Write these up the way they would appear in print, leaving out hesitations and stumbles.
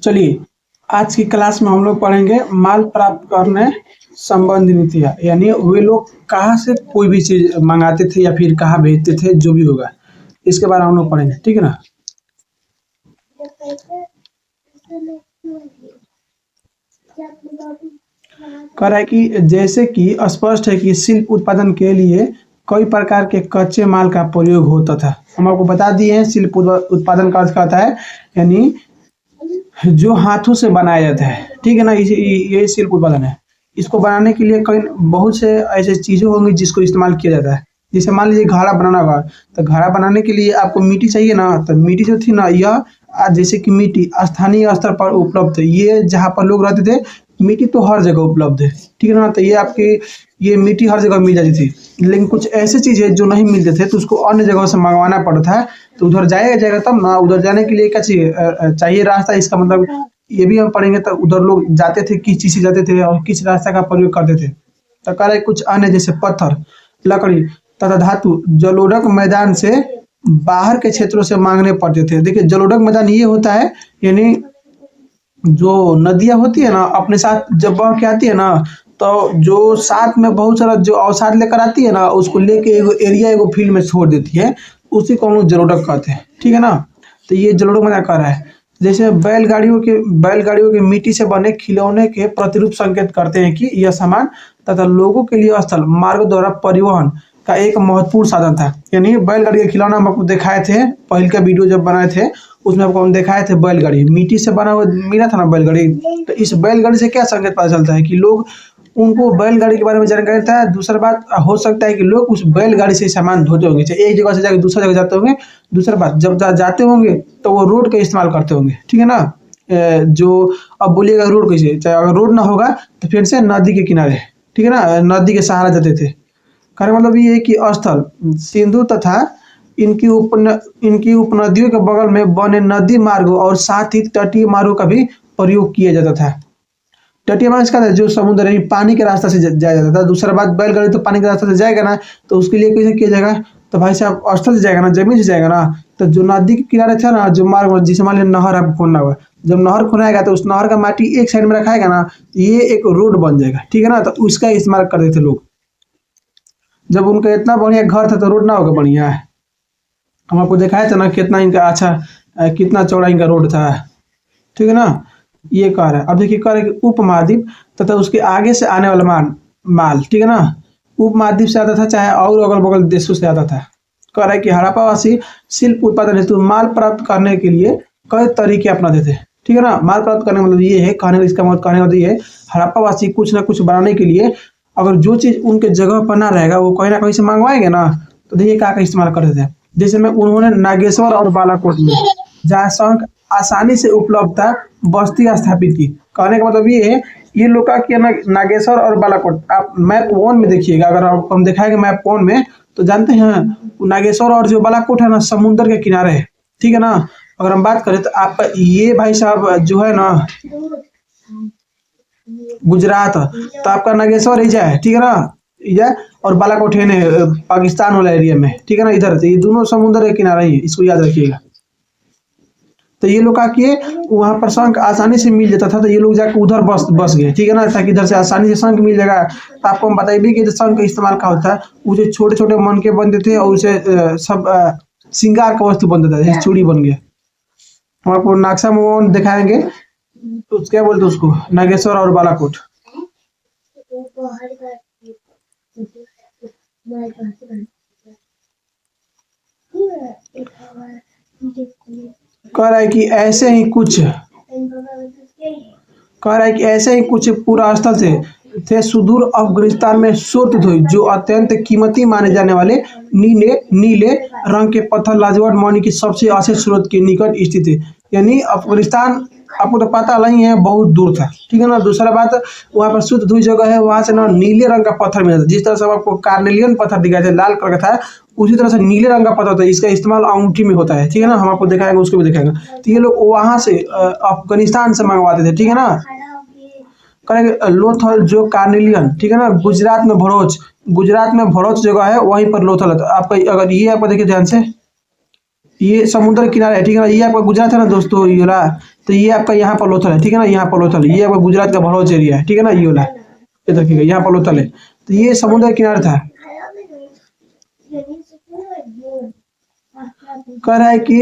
चलिए, आज की क्लास में हम लोग पढ़ेंगे माल प्राप्त करने संबंधी नीतियाँ, यानी वे लोग कहाँ से कोई भी चीज़ मंगाते थे या फिर कहाँ भेजते थे, जो भी होगा इसके बारे में हम लोग पढ़ेंगे। ठीक है ना। कह रहा है कि जैसे कि स्पष्ट है कि शिल्प उत्पादन के लिए कई प्रकार के कच्चे माल का प्रयोग होता था। हम आपको बता दिए हैं शिल्प उत्पादन का अर्थ क्या होता है, यानी जो हाथों से बनाया जाता है। ठीक है ना, ये शिल्प उत्पादन है। इसको बनाने के लिए कई बहुत से ऐसे चीज़ें होंगी जिसको इस्तेमाल किया जाता है। जैसे मान लीजिए घड़ा बनाना होगा, तो घड़ा बनाने के लिए आपको मिट्टी चाहिए ना, तो मिट्टी जो थी ना, यह जैसे कि मिट्टी स्थानीय स्तर पर उपलब्ध है। ये जहाँ पर लोग रहते थे, मिट्टी तो हर जगह उपलब्ध है। ठीक है ना, तो ये आपकी ये मिट्टी हर जगह मिल जाती थी। लेकिन कुछ ऐसी चीज़ें जो नहीं मिलते थे, तो उसको अन्य जगह से मंगवाना पड़ता है। तो उधर जाएगा तब ना। उधर जाने के लिए क्या चाहिए रास्ता। इसका मतलब ये भी हम पढ़ेंगे। तो उधर लोग जाते थे, किस चीज़ से जाते थे और किस रास्ता का प्रयोग करते थे। तो कह रहे कुछ अन्य जैसे पत्थर, लकड़ी तथा धातु जलोढ़क मैदान से बाहर के क्षेत्रों से मांगने पड़ते थे। देखिए, जलोढ़क मैदान ये होता है, यानी जो नदियाँ होती है ना, अपने साथ जब बह के आती है ना, तो जो साथ में बहुत सारा जो अवसाद लेकर आती है ना, उसको लेके एगो एरिया एगो फील्ड में छोड़ देती है। उसी को हम लोग जलोढ़क कहते हैं। ठीक है ना। तो ये जलोढ़क मैदान कह रहा है। जैसे बैलगाड़ियों के मिट्टी से बने खिलौने के प्रतिरूप संकेत करते हैं कि यह सामान तथा लोगों के लिए स्थल मार्ग द्वारा परिवहन का एक महत्वपूर्ण साधन था। यानी बैलगाड़ी के खिलौना हम आपको दिखाए थे, पहले का वीडियो जब बनाए थे उसमें आपको हम दिखाए थे बैलगाड़ी मिट्टी से बना हुआ मिला था ना बैलगाड़ी। तो इस बैलगाड़ी से क्या संकेत पता चलता है कि लोग उनको बैलगाड़ी के बारे में जानकारी था। दूसरा बात हो सकता है कि लोग उस बैलगाड़ी से सामान ढोते होंगे, चाहे एक जगह से जाकर दूसरा जगह जाते होंगे। दूसरा बात, जब जाते होंगे तो वो रोड का इस्तेमाल करते होंगे। ठीक है ना। जो अब बोलिएगा रोड कैसे, चाहे अगर रोड ना होगा तो फिर से नदी के किनारे, ठीक है ना, नदी के सहारा जाते थे। कहने मतलब ये है कि स्थल सिंधु तथा इनकी उपनदियों के बगल में बने नदी मार्गों और साथ ही तटीय मार्गों का भी प्रयोग किया जाता था। तटीय मार्ग का जो समुद्र यानी पानी के रास्ता से जाया जाता था। दूसरा बात, बैलगाड़ी तो पानी के रास्ते से जाएगा ना, तो उसके लिए कैसे किया जाएगा, तो भाई साहब स्थल से जाएगा ना, जमीन से जाएगा ना। तो जो नदी के किनारे था ना, जो मार्ग जिसे मान लीजिए नहर आपको खोलना हुआ, जब नहर खुनाएगा तो उस नहर का माटी एक साइड में रखाएगा ना, ये एक रोड बन जाएगा। ठीक है ना। तो उसका इस्तेमाल करते थे लोग। जब उनका इतना बढ़िया घर था तो रोड ना होगा बढ़िया है। हम आपको दिखाया था ना कितना इनका अच्छा कितना चौड़ा इनका रोड था। ठीक है ना। ये कह रहा है। अब देखिए, कह रहा है कि उपमहाद्वीप तथा उसके आगे से आने वाला माल, ठीक है ना, उपमहाद्वीप से आता था चाहे और अगल बगल देशों से आता था। कह रहा है कि हड़प्पावासी शिल्प उत्पादन हेतु माल प्राप्त करने के लिए कई तरीके अपनाते थे। ठीक है ना। माल प्राप्त करने का मतलब ये है, कहने का इसका मतलब कहने का मतलब ये है, हड़प्पावासी कुछ ना कुछ बनाने के लिए अगर जो चीज़ उनके जगह पर ना रहेगा वो कहीं ना कहीं से मंगवाएंगे ना। तो देखिए क्या इस्तेमाल करते थे। जैसे में उन्होंने नागेश्वर और बालाकोट में जहाँ शंख आसानी से उपलब्ध था बस्ती स्थापित की। कहने का मतलब ये है, ये लोग का किया नागेश्वर और बालाकोट। आप मैप 1 में देखिएगा, अगर हम दिखाएंगे मैप 1 में, तो जानते हैं नागेश्वर और जो बालाकोट है ना, समुद्र के किनारे है। ठीक है ना। अगर हम बात करें तो आपका ये भाई साहब जो है ना गुजरात, तो आपका नागेश्वर ही जाए, ठीक है ना, इधर, और बालाकोट है ना पाकिस्तान वाला एरिया में। ठीक है ना, इधर ये दोनों समुद्र के किनारे ही, इसको याद रखिएगा। तो ये लोग का किए वहाँ पर शंख आसानी से मिल जाता था, तो ये लोग जाकर उधर बस गए। ठीक है ना, ताकि इधर से आसानी से शंख मिल जाएगा। तो आपको हम बताइए कि शंख का इस्तेमाल क्या होता है। उसे छोटे छोटे मन के बनते थे और उसे सब श्रृंगार का वस्तु बनता था, जैसे चूड़ी बन गया। हम आपको नक्शा में दिखाएंगे, तो क्या बोलते उसको, नागेश्वर और बालाकोट। कह रहा है कि ऐसे ही कुछ पूरा स्थल थे सुदूर अफगानिस्तान में सूरतधुई, जो अत्यंत कीमती माने जाने वाले नीले रंग के पत्थर लाजवाब मणि की सबसे अच्छे स्रोत के निकट स्थित है। यानी अफगानिस्तान आपको तो पता नहीं है, बहुत दूर था। ठीक है ना। दूसरा बात, वहाँ पर सूरतधुई जगह है, वहाँ से ना नीले रंग का पत्थर मिलता था। जिस तरह से आपको कार्नेलियन पत्थर दिखाया था लाल कलर का था, उसी तरह से नीले रंग का पत्थर होता है। इसका इस्तेमाल अंगूठी में होता है। ठीक है ना। हम आपको दिखाएंगे, उसको भी दिखाएंगे। तो ये लोग वहाँ से अफगानिस्तान से मंगवाते थे। ठीक है ना। करेंगे लोथल जो कार्नेलियन, ठीक है ना, गुजरात में भरूच जगह है, वहीं पर लोथल है। तो आपका अगर ये आपको देखिए ध्यान से, ये समुद्र किनारे है। ठीक है ना। ये आपका गुजरात है ना दोस्तों, तो ये आपका यहाँ पर लोथल है, ठीक है ना, यहाँ पर लोथल है, ये आपका गुजरात का भड़ोच एरिया है, ठीक है ना, ये वाला ये देखिएगा यहाँ पर लोथल है। तो ये समुद्र किनारे था। कह रहा है कि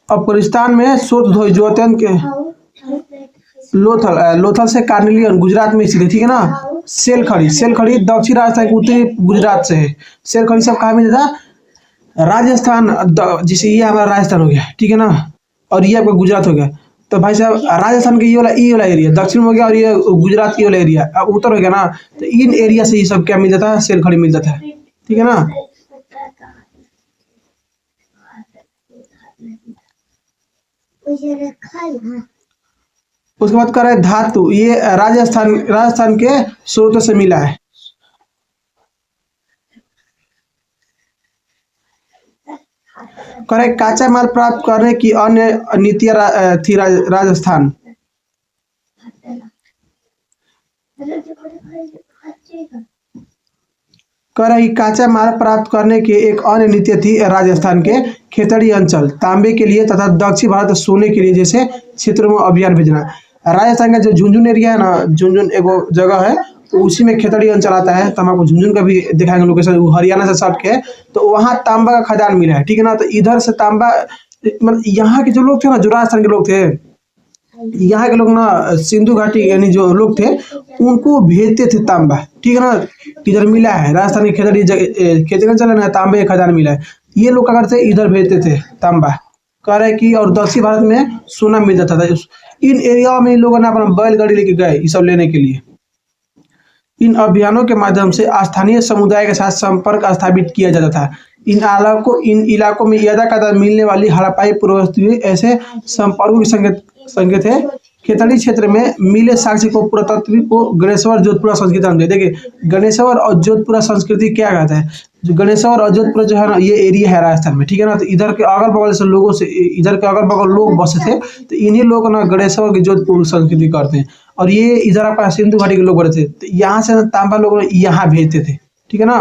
अफगानिस्तान में शोध धोई जो अत्यंत लोथल लोथल से कार्निलियन गुजरात में स्थित है, ठीक है ना। सेल खड़ी दक्षिण राजस्थान के उत्तरी गुजरात से है। सेल खड़ी सब कहाँ मिलता था, राजस्थान जैसे ये हमारा राजस्थान हो गया, ठीक है ना, और ये आपका गुजरात हो गया। तो भाई साहब राजस्थान के ये वाला एरिया दक्षिण में हो गया, और ये गुजरात की वाला एरिया अब उत्तर हो गया ना। तो इन एरिया से ये सब क्या मिलता था, सेल खड़ी मिलता था, ठीक है ना। उसके बाद कर रहा है धातु, ये राजस्थान के स्रोतों से मिला है। कर रहा है कच्चा माल प्राप्त करने की अन्य नीतियां थी राजस्थान। कर रही कच्चा माल प्राप्त करने की एक अन्य नीति थी राजस्थान के खेतड़ी अंचल तांबे के लिए तथा दक्षिण भारत सोने के लिए जैसे क्षेत्रों में अभियान भेजना। राजस्थान का जो झुंझुन एरिया है ना, झुंझुन एक जगह है, तो उसी में खेतड़ी अंचल आता है। तो हम आपको झुंझुन का भी दिखाएंगे लोकेशन, वो हरियाणा से सट के है। तो वहाँ तांबा का खदान मिला है, ठीक है ना। तो इधर से तांबा मतलब यहाँ के जो लोग थे ना, जो राजस्थान के लोग थे, यहाँ के लोग ना सिंधु घाटी यानी जो लोग थे उनको भेजते थे तांबा, ठीक है ना। इधर मिला है राजस्थान की खेती चला ना, तांबे का खदान मिला है। ये लोग क्या करते इधर भेजते थे तांबा। कह रहे कि और दक्षिण भारत में सोना मिल जाता था। इन एरिया में इन लोगों ने अपना बैलगाड़ी लेके गए ये सब लेने के लिए। इन अभियानों के माध्यम से स्थानीय समुदाय के साथ संपर्क स्थापित किया जाता था। इन इलाकों में यदा कदा मिलने वाली हड़प्पाई पूर्वस्तु ऐसे संपर्कों की संकेत है। खेतड़ी क्षेत्र में मिले साक्ष्य को पुरातत्व को गणेश्वर जोधपुरा संस्कृति नाम दिया। देखिए गणेश्वर और जोधपुरा संस्कृति क्या कहता है, जो गणेश्वर और जोधपुर जो है ना, ये एरिया है राजस्थान में, ठीक है ना। तो इधर के अगल बगल से लोगों से इधर के अगल बगल लोग बसे थे, तो इन्हीं लोग ना गणेश्वर की जोधपुर संस्कृति करते हैं। और ये इधर आपका सिंधु घाटी के लोग बड़े थे, तो यहाँ से तांबा लोग यहाँ भेजते थे, ठीक है ना।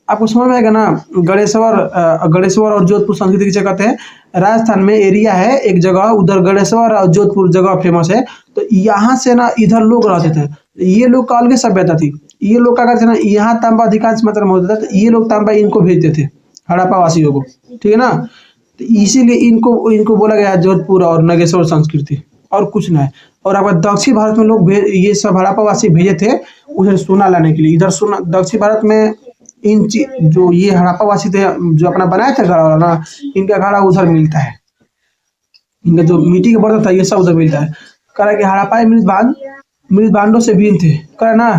आपको समझ में आएगा ना। गणेश्वर और जोधपुर संस्कृति किसे कहते हैं। राजस्थान में एरिया है एक जगह, उधर गणेश्वर और जोधपुर जगह फेमस है। तो यहाँ से ना इधर लोग रहते थे, ये लोग का अलग सभ्यता थी। ये लोग क्या करते ना, यहाँ तांबा अधिकांश मात्रा में होता था, तो ये लोग तांबा इनको भेजते थे हड़प्पा वासियों को, ठीक है ना। तो इसीलिए इनको इनको बोला गया जोधपुर और नागेश्वर संस्कृति, और कुछ नहीं। और अगर दक्षिण भारत में लोग ये सब हड़प्पा वासी भेजे थे उधर सोना लाने के लिए। इधर सोना दक्षिण भारत में जो ये हड़प्पा वासी थे जो अपना बनाया था घड़ा वाला ना, इनका घड़ा उधर मिलता है। इनका जो मिट्टी का बर्तन था ये सब उधर मिलता है। कह कि हड़प्पा मृत भांडों से भिन्न थे। कह ना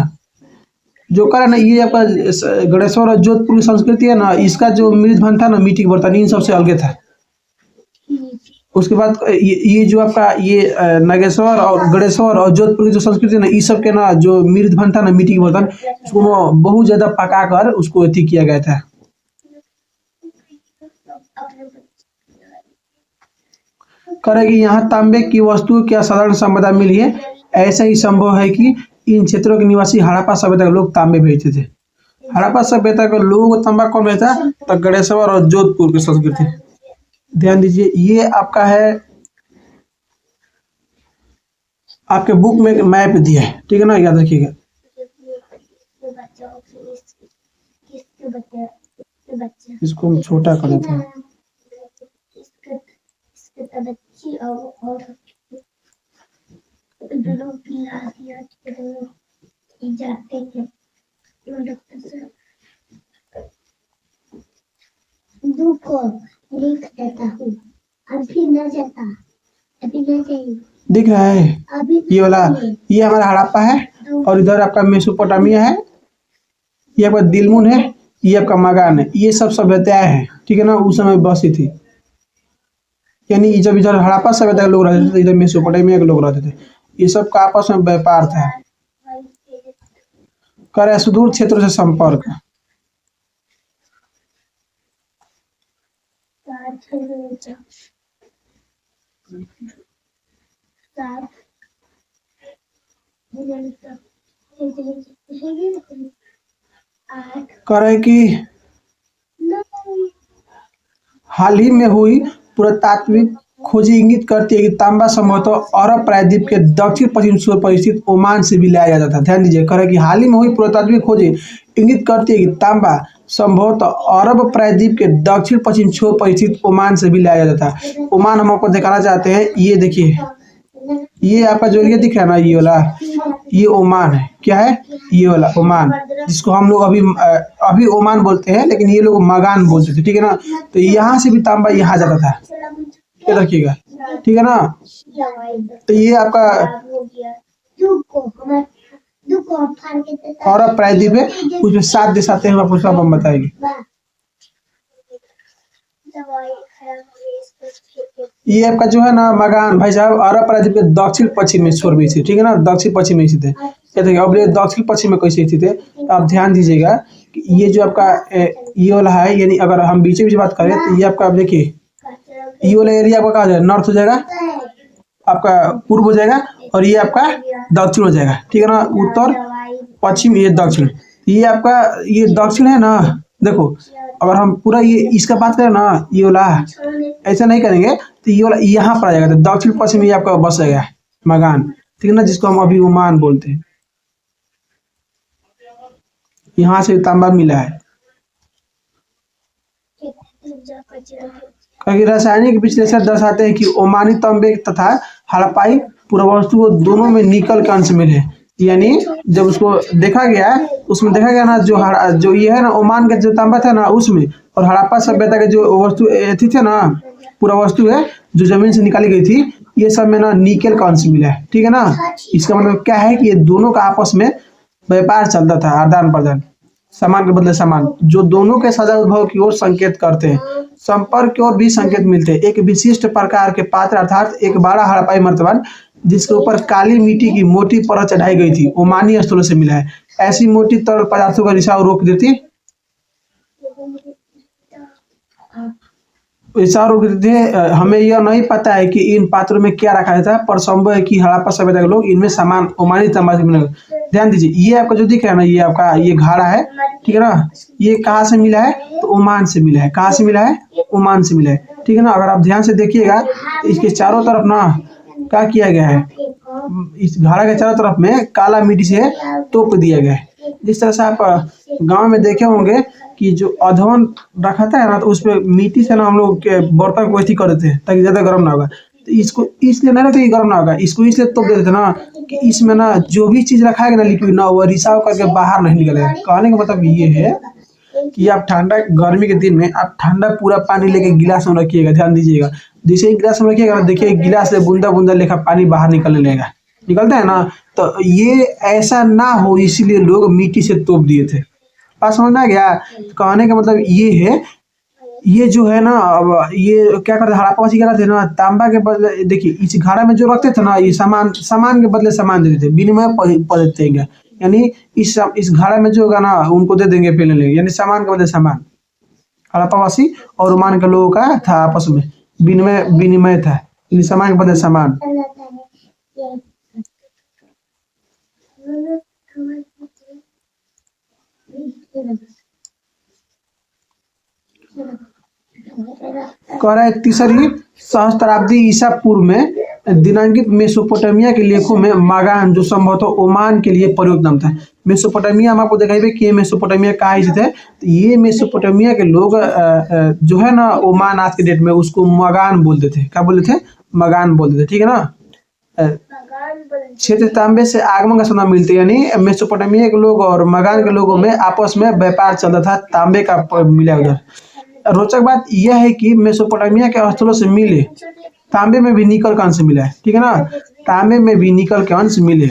जो कह ना ये आपका गणेश्वर और जोधपुर की संस्कृति है ना, इसका जो मृत भांड था ना, मिट्टी के बर्तन, इन सबसे अलग था। उसके बाद ये जो आपका ये नागेश्वर और गणेश्वर और जोधपुर की जो संस्कृति है ना, इस सब के ना जो मृत भांड था ना, मिट्टी के बर्तन, उसको बहुत ज्यादा पका कर उसको अति किया गया था। करे कि यहाँ तांबे की वस्तु क्या साधारण संपदा मिली है। ऐसा ही संभव है कि इन क्षेत्रों के निवासी हड़प्पा सभ्यता के लोग तांबे भेजते थे। हड़प्पा सभ्यता के लोगों को तांबा कौन भेजता, तो गणेश्वर और जोधपुर की संस्कृति। ध्यान दीजिए ये आपका है, आपके बुक में मैप दिया है, ठीक है ना, याद रखिएगा। इसको हम छोटा कर देते हैं। लिख देता हूँ, अभी न जाता, अभी न जाइए। दिख रहा है ये वाला, ये हमारा हड़प्पा है, और इधर आपका मेसोपोटामिया है, ये आपका दिलमुन है, ये आपका मगान है। ये सब सभ्यताएं हैं, ठीक है ना, उस समय बसी थी। यानी जब इधर हड़प्पा सभ्यता के लोग रहते थे, इधर मेसोपोटामिया के लोग रहते थे। ये सब का आपस में व्यापार था। कर सुदूर क्षेत्रों से संपर्क। करे कि हाल ही में हुई पुरातात्विक खोजी इंगित करती है कि तांबा संभवतः अरब प्रायद्वीप के दक्षिण पश्चिम छोर पर स्थित ओमान से भी लाया जाता था। ध्यान दीजिए, कह रहा है कि हाल ही में हुई पुरातात्विक खोजी इंगित करती है कि तांबा संभवतः अरब प्रायद्वीप के दक्षिण पश्चिम छोर पर स्थित ओमान से भी लाया जाता था। ओमान हम आपको दिखाना चाहते हैं, ये देखिए, ये आपका जो ये दिख रहा है ना, ये वाला, ये ओमान है। क्या है? ये वाला ओमान, जिसको हम लोग अभी ओमान बोलते हैं, लेकिन ये लोग मगान बोलते थे। ठीक है ना? तो यहाँ से भी तांबा यहाँ जाता था, ये रखिएगा। ठीक है ना? तो ये आपका अरब प्रायद्वीप है, उसमें 7 देश आते हैं, आपको सब हम बताएंगे। ये आपका जो है ना मगान भाई साहब, अरब प्रायद्वीप के दक्षिण पश्चिम में छोर में स्थित। ठीक है ना? दक्षिण पश्चिम में स्थित है। ये देखिए, अब ये दक्षिण पश्चिम में कैसे स्थित है, तो आप ध्यान दीजिएगा कि ये जो आपका ये वाला है, यानी अगर हम बीच बीच बात करें तो ये आपका, आप देखिए, ये वाला एरिया आपका कहा जाए नॉर्थ हो जाएगा, आपका पूर्व हो जाएगा, और ये आपका दक्षिण हो जाएगा। ठीक है ना? उत्तर पश्चिम, ये दक्षिण। ये आपका ये दक्षिण है ना। देखो, अगर हम पूरा ये इसका बात करें ना, ये वाला ऐसा नहीं करेंगे तो ये वाला यहाँ पर आ जाएगा। तो दक्षिण पश्चिम ये आपका बस गया मगान। ठीक है ना? जिसको हम अभी ओमान बोलते हैं। यहाँ से तांबा मिला है। क्योंकि रासायनिक विश्लेषण दर्शाते हैं कि ओमानी तांबे तथा हड़प्पाई पुरावस्तु दोनों में निकल के अंश मिले। यानी जब उसको देखा गया, उसमें देखा गया ना, जो ये है ना ओमान का जो तांबा था ना उसमें, और हड़प्पा सभ्यता के जो वस्तु थी थे ना, पूरा वस्तु है जो जमीन से निकाली गई थी, ये सब में ना निकल का अंश मिला है। ठीक है ना? इसका मतलब क्या है कि ये दोनों का आपस में व्यापार चलता था, आदान प्रदान, सामान के बदले सामान, जो दोनों के सजा उद्भव की ओर संकेत करते हैं। संपर्क की ओर भी संकेत मिलते हैं। एक विशिष्ट प्रकार के पात्र अर्थात एक बड़ा हड़प्पाई मर्तबान जिसके ऊपर काली मिट्टी की मोटी परत चढ़ाई गई थी, ओमानी स्थलों से मिला है। ऐसी मोटी तरल पदार्थों का रिसाव रोक देती हमें यह नहीं पता है कि इन पात्रों में क्या रखा जाता है, पर संभव है कि हड़प्पा सभ्यता के लोग इनमें सामान ओमानी तांबा से मिला। ध्यान दीजिए, ये आपका जो दिख रहा है ना, ये आपका ये घड़ा है। ठीक है ना? ये कहाँ से मिला है? तो ओमान से मिला है। कहाँ से मिला है? ओमान से मिला है। ठीक है ना? अगर आप ध्यान से देखिएगा, इसके चारों तरफ ना क्या किया गया है, इस घड़ा के चारों तरफ में काला मिट्टी से तोप दिया गया है। जिस तरह से आप गांव में देखे होंगे कि जो अधवन रखा था ना, तो उसपे मिट्टी से ना हम लोग के बर्तन को ऐसी कर देते हैं ताकि ज्यादा गर्म ना होगा। तो इसको इसलिए नहीं रहता कि गर्म ना होगा, इसको इसलिए तोप देते थे ना कि इसमें ना जो भी चीज रखा है ना लिक्विड ना, वो रिसाव करके बाहर नहीं निकलेगा। कहने का मतलब ये है कि आप ठंडा गर्मी के दिन में आप ठंडा पूरा पानी लेके गिलास में रखिएगा। ध्यान दीजिएगा, जैसे ही गिलास में रखिएगा ना, देखिए गिलास से बूंदा बूंदा लेखा पानी बाहर निकलने लगेगा, निकलता है ना। तो ये ऐसा ना हो, इसीलिए लोग मिट्टी से तोप दिए थे। बात समझ में आ गया? तो कहने का मतलब ये है, ये जो है ना, अब ये क्या करते, हड़प्पावासी क्या करते ना, तांबा के बदले, देखिए इस घड़ा में जो रखते थे ना, ये सामान के बदले सामान देते थे, विनिमय पर देते हैं। यानी इस घड़ा में जो होगा ना, उनको दे देंगे पहले लेंगे, यानी सामान के बदले सामान। हड़प्पावासी और ओमान के लोगों का था आपस में विनिमय था, सामान के बदले सामान। कह रहा है तीसरी सहस्त्राब्दी ईसा पूर्व में दिनांकित मेसोपोटामिया के लेखों में मगान, जो संभवतः ओमान के लिए प्रयोग नाम था। मेसोपोटामिया हम आपको दिखाई कि मेसोपोटामिया कहाँ स्थित है। तो ये मेसोपोटामिया के लोग जो है ना, ओमान आज के डेट में उसको मगान बोलते थे। क्या बोलते थे? मगान बोलते थे। ठीक है ना? क्षेत्र तांबे से आगमन का संबंध मिलते, यानी मेसोपोटामिया के लोग और मगान के लोगों में आपस में व्यापार चलता था, तांबे का मिला उधर। रोचक बात यह है कि मेसोपोटामिया के स्थलों से मिले तांबे में भी निकल का अंश मिला है। ठीक है ना? तांबे में भी निकल के अंश मिले।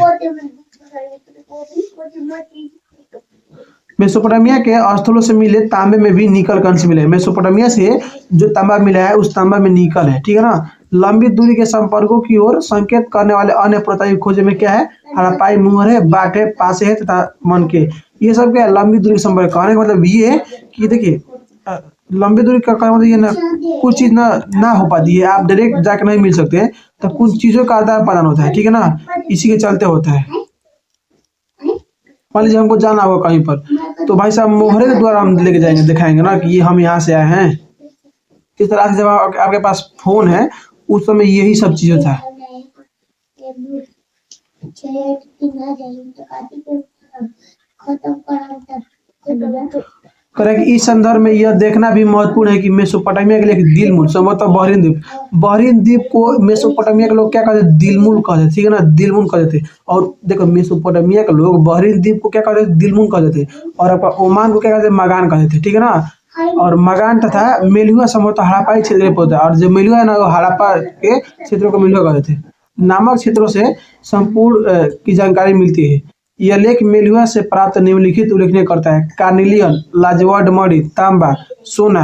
मेसोपोटामिया के स्थलों से मिले तांबे में भी निकल का अंश मिले। मेसोपोटामिया से जो तांबा मिला है, उस तांबा में निकल है। ठीक है ना? लंबी दूरी के संपर्कों की ओर संकेत करने वाले अन्य पुरातात्विक खोजे में क्या है? हड़प्पाई मुहर है, बाट है, पासे है तथा मन के, ये सब क्या है? लंबी दूरी के संपर्क। कहने का मतलब ये है कि देखिए, लंबी दूरी का मतलब ये ना, कुछ चीज ना हो पाती है, आप डायरेक्ट जाकर नहीं मिल सकते हैं, तो कुछ चीजों का आदान प्रदान होता है। ठीक है ना? इसी के चलते होता है। मान लीजिए हमको जाना होगा कहीं पर, तो भाई साहब मोहरे के द्वारा हम लेके जाएंगे, दिखाएंगे ना कि ये हम यहाँ से आए हैं। इस तरह से जब आपके पास फोन है, उस समय यही सब चीजें था। करेक्ट। इस संदर्भ में यह देखना भी महत्वपूर्ण है कि मेसोपोटामिया के लिए दिलमूल संभवतः बहरीन द्वीप को मेसोपोटामिया के लोग क्या कहते थे? दिलमूल कहते थे, ठीक है ना, दिलमूल कहते थे। और देखो मेसोपोटामिया के लोग बहरीन द्वीप को क्या कहते थे? दिलमूल कहते थे। और आपका ओमान को क्या कहते थे? मगान कहते थे, ठीक है ना। और मगान तथा मेलुआ संभवतः हड़प्पाई क्षेत्र में पड़ता है, और जो मेलुआ है ना वो हड़प्पा के क्षेत्रों को मेलुआ कहते थे। नामक क्षेत्रों से संपूर्ण की जानकारी मिलती है। यह लेख मेलुआ से प्राप्त निम्नलिखित उल्लेखनीय करता है: कार्निलियन, लाजवाब मणि, तांबा, सोना।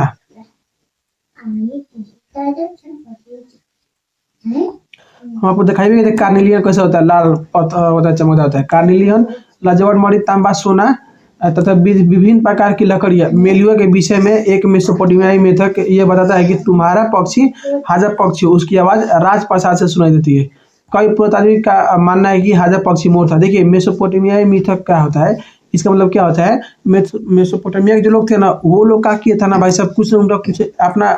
हम आपको दिखाई भी कार्निलियन कैसे होता है, लाल पत्थर होता है, चमकता होता है। कार्निलियन, लाजवाब मणि, तांबा, सोना तथा विभिन्न प्रकार की लकड़ियां। मेलुआ के विषय में एक मेसोपोटामियाई मेथक यह बताता है कि तुम्हारा पक्षी हाजा पक्षी, उसकी आवाज राजप्रसाद से सुनाई देती है। कई पुरातात्विक का मानना है कि हाजा पक्षी मोर था। देखिए मेसोपोटामियाई मिथक क्या होता है, इसका मतलब क्या होता है? मेसोपोटामिया के जो लोग थे ना, वो लोग का किया था ना भाई सब कुछ उनका कुछ अपना,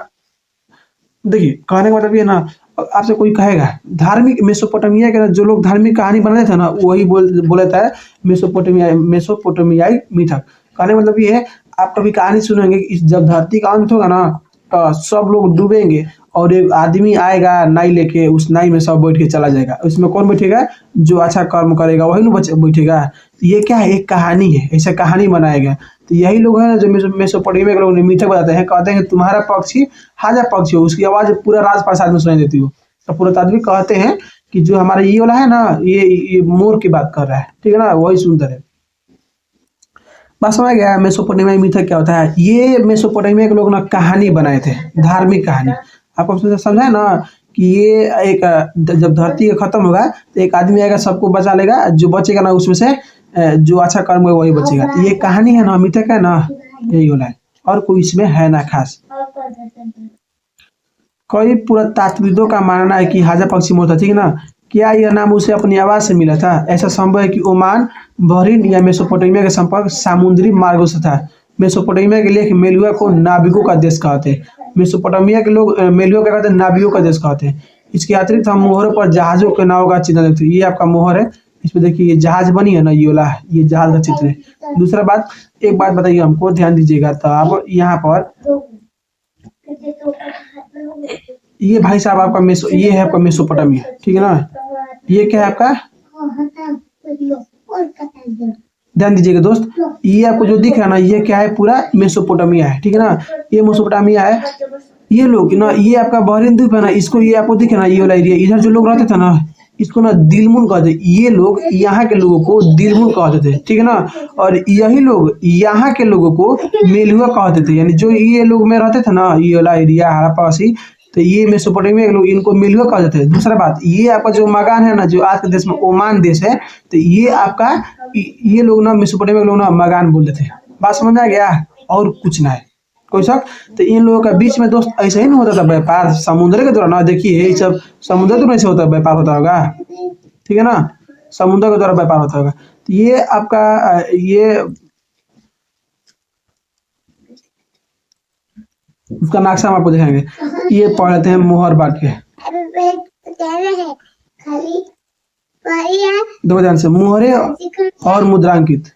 देखिए कहने का मतलब ये ना, आपसे कोई कहेगा धार्मिक मेसोपोटामिया के जो लोग धार्मिक कहानी बनाते थे ना, वही बोलता है मेसोपोटामियाई मिथक। कहने का मतलब ये है, आप कभी कहानी सुनेंगे कि जब धरती का अंत होगा ना, तो सब लोग डूबेंगे और एक आदमी आएगा नाई लेके, उस नाई में सब बैठ के चला जाएगा। उसमें कौन बैठेगा? जो अच्छा कर्म करेगा वही ना बैठेगा। तो ये क्या है? एक कहानी है, ऐसा कहानी बनाएगा। तो यही लोग है ना जो मेसोपोटामिया के लोग मिथक बताते हैं, कहते हैं कि तुम्हारा पक्षी हाजा पक्षी हो, उसकी आवाज पूरा राजप्रसाद में सुनाई देती हो। तो पुरातात्विक कहते हैं कि जो हमारा ये वाला है ना, ये मोर की बात कर रहा है, ठीक है ना, वही सुंदर है। बात समझ गया? मेसोपोटामिया मिथक क्या होता है? ये मेसोपोटामिया के लोग ना कहानी बनाए थे, धार्मिक कहानी। आपको समझा है ना कि ये एक जब धरती खत्म होगा तो एक आदमी आएगा, सबको बचा लेगा, जो बचेगा ना उसमें से जो अच्छा कर्म होगा वही बचेगा। तो ये कहानी है ना, मिथक है ना, यही होला है, और कोई इसमें है ना खास। कई पुरातात्विदों का मानना है कि हाजा पक्षी मोर था, ठीक है ना। क्या यह नाम उसे अपनी आवाज से मिला था? ऐसा संभव है कि ओमान, बहरीन या मेसोपोटामिया का संपर्क समुद्री मार्गों से था। मेसोपोटामिया के लेख मेलुआ को नाविकों का देश कहते हैं। मेसोपोटामिया के लोग मेलुआ क्या कहते हैं? नाविकों का देश कहते हैं। इसके अतिरिक्त हम मोहरों पर जहाजों के नाव का चिन्ह देखते हैं। ये आपका मोहर है, इसमें देखिए ये जहाज बनी है ना, ये वाला ये जहाज का चित्र है। दूसरा बात, एक बात बताइए हमको, ध्यान दीजिएगा। तो आप यहाँ पर ये भाई साहब आपका ये है आपका मेसोपोटामिया, ठीक है ना। ये क्या है आपका? ध्यान दीजिएगा दोस्त, ये आपको जो दिख रहा है ना, ये क्या है? पूरा मेसोपोटामिया है, ठीक है ना। ये मेसोपोटामिया है। ये लोग ना, ये आपका बहरीन द्वीप है ना, इसको ये आपको दिख रहा है, ये वाला एरिया, इधर जो लोग रहते थे ना, इसको ना दिलमुन कहते। ये लोग यहाँ के लोगों को दिलमुन कहते थे, ठीक है ना। और यही लोग यहाँ के लोगों को मेलुआ कहते थे, यानी जो ये लोग में रहते थे ना, ये वाला एरिया हड़प्पावासी, तो ये मेसोपोटामिया के लोग इनको मेलुआ कहते थे। दूसरा बात, ये आपका जो मगान है ना, जो आज के देश में ओमान देश है, तो ये आपका ये लोग ना मेसोपोटामिया के लोग ना मगान बोलते थे। बात समझ में आ गया? और कुछ ना है कोई शक। तो इन लोगों का बीच में दोस्त ऐसा ही नहीं होता था व्यापार समुद्र के द्वारा ना। देखिए ये सब समुद्र के द्वारा से होता व्यापार होता होगा, ठीक है ना, समुद्र के द्वारा व्यापार होता होगा। तो ये आपका ये उसका नक्शा हम आपको दिखाएंगे। ये पढ़ लेते हैं मोहर बांट के, दो ध्यान से, मोहरे और मुद्रांकित।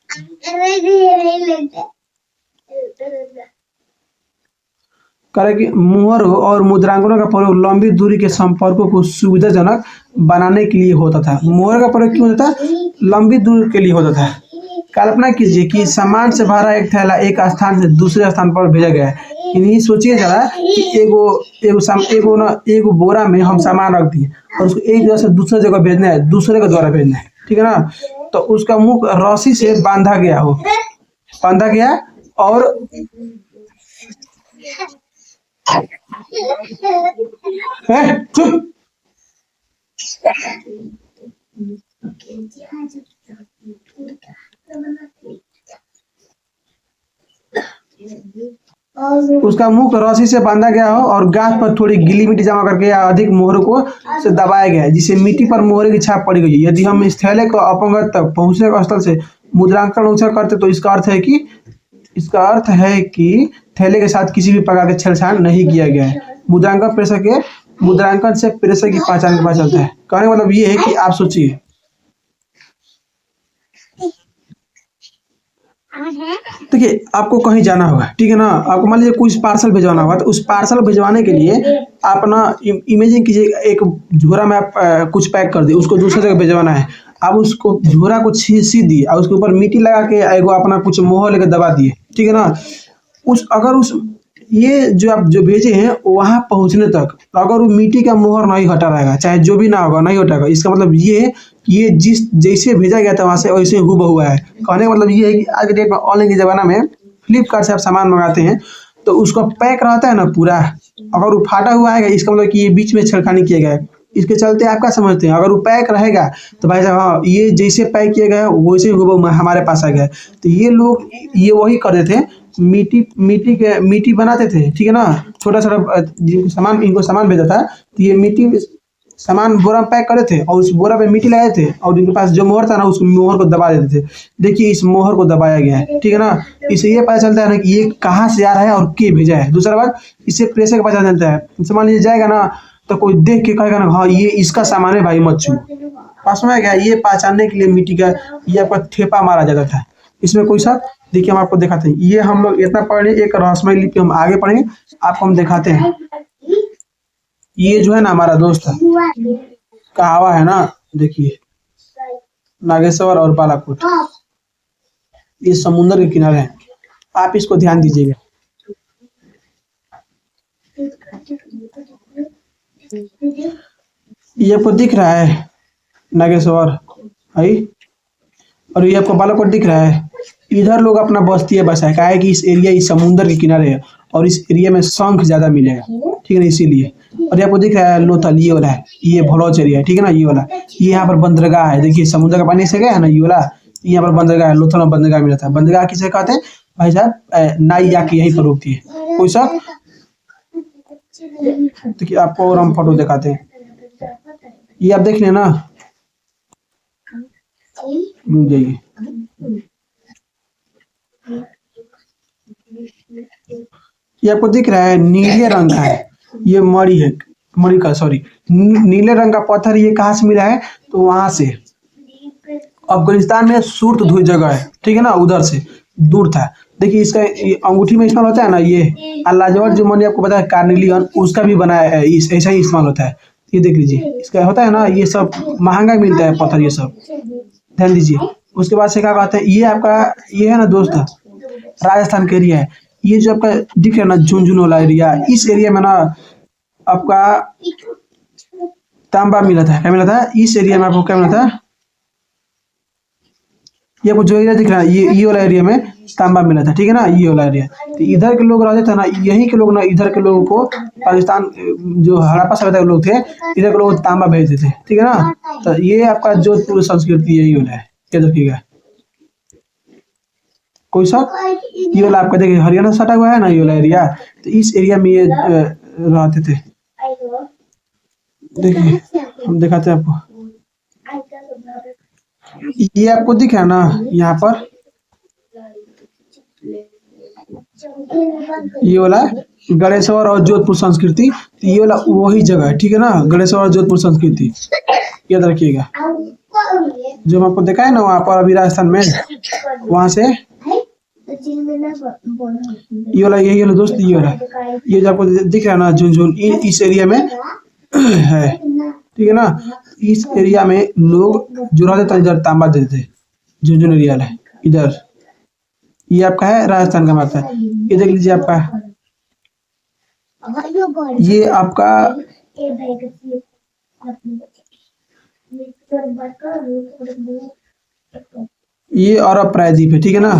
करे कि मोहर और मुद्रांकनों का प्रयोग लंबी दूरी के संपर्कों को सुविधाजनक बनाने के लिए होता था। मोहर का प्रयोग क्यों होता था? लंबी दूरी के लिए होता था। कल्पना कीजिए कि सामान से भरा एक थैला एक स्थान से दूसरे स्थान पर भेजा गया है। इन्हीं सोचिए जरा कि एगो बोरा में हम सामान रख दिए और उसको एक जगह से दूसरे जगह भेजना है, दूसरे के द्वारा भेजना है, ठीक है ना। तो उसका मुख रस्सी से बांधा गया और चुप। उसका मुख रस्सी से बांधा गया हो और गांठ पर थोड़ी गीली मिट्टी जमा करके या अधिक मोहर को से दबाया गया है, जिससे मिट्टी पर मोहर की छाप पड़ी गई है। यदि हम इस थैले को अपंगत तक पहुंचने के स्थल से मुद्रांकन करते तो इसका अर्थ है कि थैले के साथ किसी भी प्रकार के छेड़छाड़ नहीं किया गया है। मुद्रांकन पेशा के मुद्रांकन से प्रेशर की पहचान के पता चलता है। कहने का मतलब ये है कि आप सोचिए, देखिए आपको कहीं जाना होगा, ठीक है ना, आपको मान लीजिए कुछ पार्सल भिजवाना होगा, तो उस पार्सल भिजवाने के लिए आप ना इमेजिन कीजिए एक झोरा में आप कुछ पैक कर दिए, उसको दूसरी जगह भिजवाना है। आप उसको झोरा को सी दिए और उसके ऊपर मिट्टी लगा के एगो अपना कुछ मोहर लेके दबा दिए, ठीक है ना। उस अगर उस ये जो आप जो भेजे हैं वहां पहुंचने तक अगर वो मिट्टी का मोहर नहीं हटा रहेगा, चाहे जो भी ना होगा नहीं हटेगा, इसका मतलब ये जिस जैसे भेजा गया था वहां से वैसे हूबहू है। कहने का मतलब ये है कि आज के डेट में ऑनलाइन के जमाना में फ्लिपकार्ट से आप सामान मंगाते हैं तो उसका पैक रहता है ना पूरा, अगर वो फाटा हुआ है इसका मतलब कि ये बीच में छेड़खानी किया गया है। इसके चलते आप क्या समझते हैं, अगर वो पैक रहेगा तो भाई साहब हाँ ये जैसे पैक किया गया है वैसे हूबहू हमारे पास आ गया है। तो ये लोग ये वही करते थे, मिट्टी बनाते थे, ठीक है ना, छोटा छोटा जिनको सामान इनको सामान भेजा था तो ये मिट्टी सामान बोरा में पैक करे थे और उस बोरा पे मिट्टी लगाए थे और इनके पास जो मोहर था ना उस मोहर को दबा देते थे। देखिए इस मोहर को दबाया गया है, ठीक है ना। इससे ये पता चलता है ना कि ये कहाँ से आ रहा है और के भेजा है। दूसरा बात, इससे प्रेशर का पता चलता है। मान लीजिए जाएगा ना तो कोई देख के कहेगा ना हाँ ये इसका सामान है भाई मत छू। पास में गया ये पहचानने के लिए मिट्टी का ये आपका ठेपा मारा जाता था। इसमें कोई सा देखिए हम आपको दिखाते हैं, ये हम लोग इतना पढ़े, एक रहस्यमय लिपि हम आगे पढ़ेंगे आपको हम दिखाते हैं। ये जो है ना हमारा दोस्त कहावा है ना, देखिए नागेश्वर और बालाकोट ये समुद्र के किनारे हैं, आप इसको ध्यान दीजिएगा। ये आपको दिख रहा है नागेश्वर है और ये आपको बालाकोट दिख रहा है। इधर लोग अपना बस्ती है बसाए, क्या है कि इस एरिया इस समुद्र के किनारे है और इस एरिया में शंख ज्यादा मिलेगा, ठीक है ना, इसीलिए। और ये आपको दिख रहा है लोथल ये वाला है, ये भलौच एरिया है, ठीक है ना, ये वाला ये यहाँ पर बंदरगाह है। देखिए समुद्र का पानी से गया है ना ये वाला, यहाँ पर बंदरगाह है, लोथल में बंदरगाह मिला था। बंदरगाह किसे कहते हैं भाई साहब, नाई जाके यहीं पर रुकती है। कोई शक? देखिए आपको और हम फोटो दिखाते हैं, ये आप देख लेना जाइए। ये आपको दिख रहा है नीले रंग का है, ये मणि है, मणि का सॉरी नीले रंग का पत्थर ये कहाँ से मिला है, तो वहां से अफगानिस्तान में सुर्तधुई जगह है, ठीक है ना, उधर से दूर था। देखिए इसका अंगूठी में इस्तेमाल होता है ना, ये लाजवाब जो मैंने आपको बताया कार्नेलियन उसका भी बनाया है, ऐसा ही इस्तेमाल होता है। ये देख लीजिए इसका होता है ना, ये सब महंगा मिलता है पत्थर, ये सब ध्यान दीजिए। उसके बाद से क्या कहते हैं, ये आपका ये है ना दोस्त राजस्थान का एरिया है। ये जो आपका दिख रहा है ना झुंझुनू वाला एरिया, इस एरिया में ना आपका तांबा मिला था। क्या मिला था इस एरिया में आपको, क्या मिला था, ये आपको जो एरिया दिख रहा है ये वाला एरिया में तांबा मिला था, ठीक है ना, ये वाला एरिया। तो इधर के लोग रहते थे ना, यहीं के लोग ना इधर के लोगों को पाकिस्तान जो हड़प्पा सभ्यता के लोग थे इधर के लोग तांबा भेजते थे, ठीक है ना। तो ये आपका जोधपुर संस्कृति यही वाला है, क्या देखिएगा कोई शक। ये वाला आपका देखिए हरियाणा सटा हुआ है ना ये वाला एरिया, तो इस एरिया में ये रहते थे। देखिए हम दिखाते हैं आपको, ये आपको दिख रहा है ना यहाँ पर ये वाला गणेश्वर और जोधपुर संस्कृति, ये वाला वही जगह है, ठीक है ना, गणेश्वर और जोधपुर संस्कृति याद रखिएगा। जो हम आपको देखा है ना वहाँ पर अभी राजस्थान में, वहां से ये वाला यही वाला दोस्त, ये वाला ये जो आपको दिख रहा है ना झुंझुन इस एरिया में है, ठीक है ना। इस एरिया में लोग जो रहते थे इधर तांबा देते थे, झुंझुन एरिया है इधर। ये आपका है राजस्थान का माता है, ये देख लीजिए आपका, ये आपका ये अरब प्रायद्वीप है, ठीक है ना।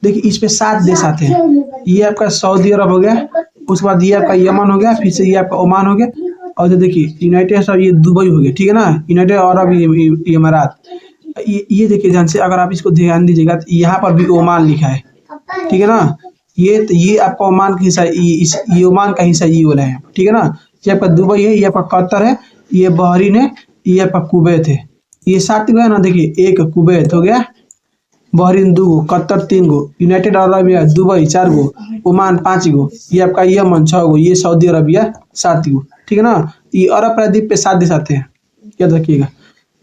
देखिए इस पे 7 देश आते हैं, ये आपका सऊदी अरब हो गया, उसके बाद ये आपका यमन हो गया, फिर से ये आपका ओमान हो गया, और जो देखिए यूनाइटेड अरब ये दुबई हो गया, ठीक है ना, यूनाइटेड अरब इमारात। ये देखिए ध्यान से, अगर आप इसको ध्यान दीजिएगा तो यहाँ पर भी ओमान लिखा है, ठीक है ना। ये आपका ओमान का हिस्सा, ये ओमान का हिस्सा ये वाला है, ठीक है ना। ये आपका दुबई है, ये आपका कतर है, ये बहरीन है, ये आपका कुवैत है। ये 7 गया ना, देखिए एक कुवैत हो गया, बहरीन 2 गो, कतर 3 गो, यूनाइटेड अरब अमीरात दुबई 4 गो, ओमान 5 गो, ये आपका यमन 6 गो, ये सऊदी अरबिया 7 गो। ठीक है ना। ये अरब प्रायद्वीप पे 7 देश आते हैं, याद रखिएगा।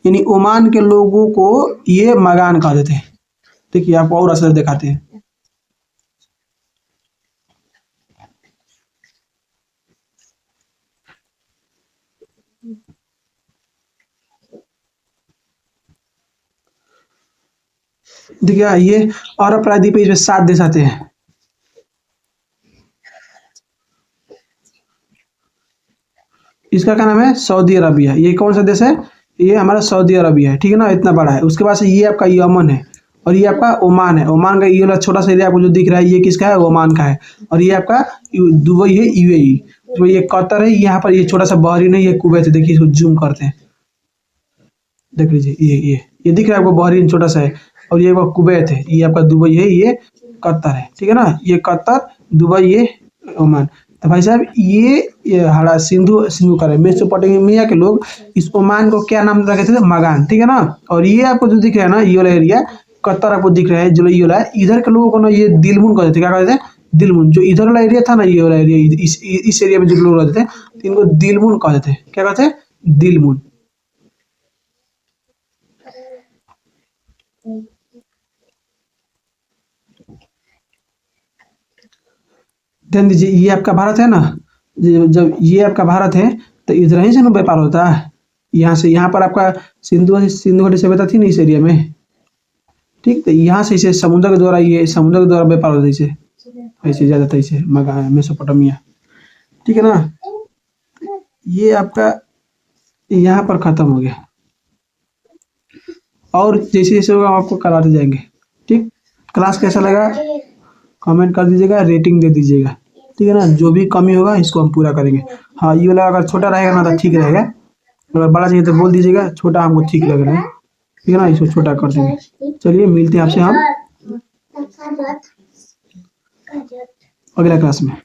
यानी ओमान के लोगों को ये मगान कहा देते हैं। देखिए आपको और असर दिखाते हैं। देखिए ये अरब प्रायद्वीप पे इसमें 7 देश आते हैं। इसका क्या नाम है? Saudi Arabia. ये कौन सा देश है? ये हमारा सऊदी अरबिया है। ठीक है ना, इतना बड़ा है। उसके बाद से ये आपका यमन है और ये आपका ओमान है। ओमान का ये वाला छोटा सा एरिया आपको जो दिख रहा है ये किसका है? ओमान का है। और ये आपका दुबई है, यूएई। तो ये कतर है, यहाँ पर ये छोटा सा बहरीन है, ये कुवैत है। देखिए इसको जूम करते हैं, देख लीजिए ये दिख रहा है आपको, बहरीन छोटा सा है। और ये आपका कुवैत है, ये आपका दुबई है, ये कतर है। ठीक है ना, ये कतर, दुबई, ये ओमान। तो भाई साहब ये हरा सिंधु कर मेसोपोटामिया के लोग इस ओमान को क्या नाम रखे थे? मगान। ठीक है ना। और ये आपको जो दिख रहा है ना, ये वाला एरिया कतर आपको दिख रहा है, जो ये वाला है, इधर के लोगों को ना ये दिलमुन कहते थे। क्या कहते थे? दिलमुन। जो इधर वाला एरिया था ना, ये वाला एरिया, इस एरिया में जो लोग रहते थे तो इनको दिलमुन कहते थे। क्या कहते हैं? दिलमुन। ध्यान दीजिए, ये आपका भारत है ना, जब ये आपका भारत है तो इधर ही से ना व्यापार होता है। यहाँ से यहाँ पर आपका सिंधु घाटी सभ्यता थी ना इस एरिया में। ठीक, तो यहाँ से इसे समुद्र के द्वारा, ये समुद्र के द्वारा व्यापार होता है। इसे ऐसे ज्यादा था, इसे मेसोपोटामिया। ठीक है ना। ये आपका यहाँ पर खत्म हो गया, और जैसे जैसे होगा आपको कराते जाएंगे। ठीक, क्लास कैसा लगा कमेंट कर दीजिएगा, रेटिंग दे दीजिएगा। ठीक है ना, जो भी कमी होगा इसको हम पूरा करेंगे। हाँ, ये वाला अगर छोटा रहेगा ना तो ठीक रहेगा, अगर बड़ा चाहिए तो बोल दीजिएगा, छोटा हमको ठीक लग रहा है। ठीक है ना, इसको छोटा कर देंगे। चलिए मिलते हैं आपसे हम अगला क्लास में।